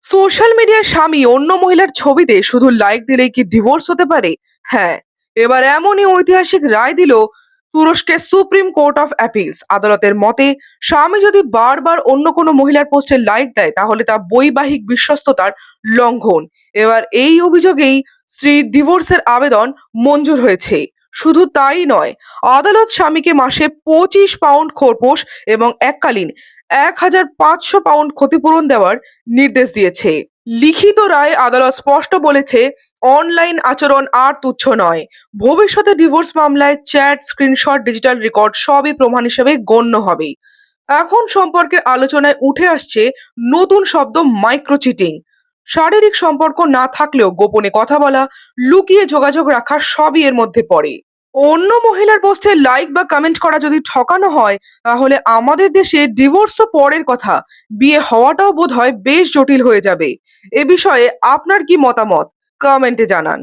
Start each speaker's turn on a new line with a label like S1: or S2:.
S1: Social মিডিয়ার স্বামী অন্য মহিলার ছবিতে শুধু লাইক দিলেই কি ডিভোর্স হতে পারে? হ্যাঁ, এবার এমনই ঐতিহাসিক রায় দিল তুরস্কের সুপ্রিম কোর্ট অফ অ্যাপিলস। আদালতের মতে, স্বামী যদি বারবার অন্য কোনো মহিলার পোস্টে লাইক দেয় তাহলে তা বৈবাহিক বিশ্বস্ততার লঙ্ঘন। এবার এই অভিযোগেই স্ত্রীর ডিভোর্সের আবেদন মঞ্জুর হয়েছে। শুধু তাই নয়, আদালত স্বামীকে মাসে 25 পাউন্ড খোরপোশ এবং এককালীন 1,500 পাউন্ড ক্ষতিপূরণ দেওয়ার নির্দেশ দিয়েছে। লিখিত রায় আদালত স্পষ্ট বলেছে, অনলাইন আচরণ আর তুচ্ছ নয়। ভবিষ্যতে ডিভোর্স মামলায় চ্যাট, স্ক্রিনশট, ডিজিটাল রেকর্ড সবই প্রমাণ হিসেবে গণ্য হবে। এখন সম্পর্কের আলোচনায় উঠে আসছে নতুন শব্দ, মাইক্রোচিটিং। শারীরিক সম্পর্ক না থাকলেও গোপনে কথা বলা, লুকিয়ে যোগাযোগ রাখা সবই এর মধ্যে পড়ে। অন্য মহিলার পোস্টে লাইক বা কমেন্ট করা যদি ঠকানো হয়, তাহলে আমাদের দেশে ডিভোর্স তো পরের কথা, বিয়ে হওয়াটাও বোধহয় বেশ জটিল হয়ে যাবে। এ বিষয়ে আপনার কি মতামত? কমেন্টে জানান।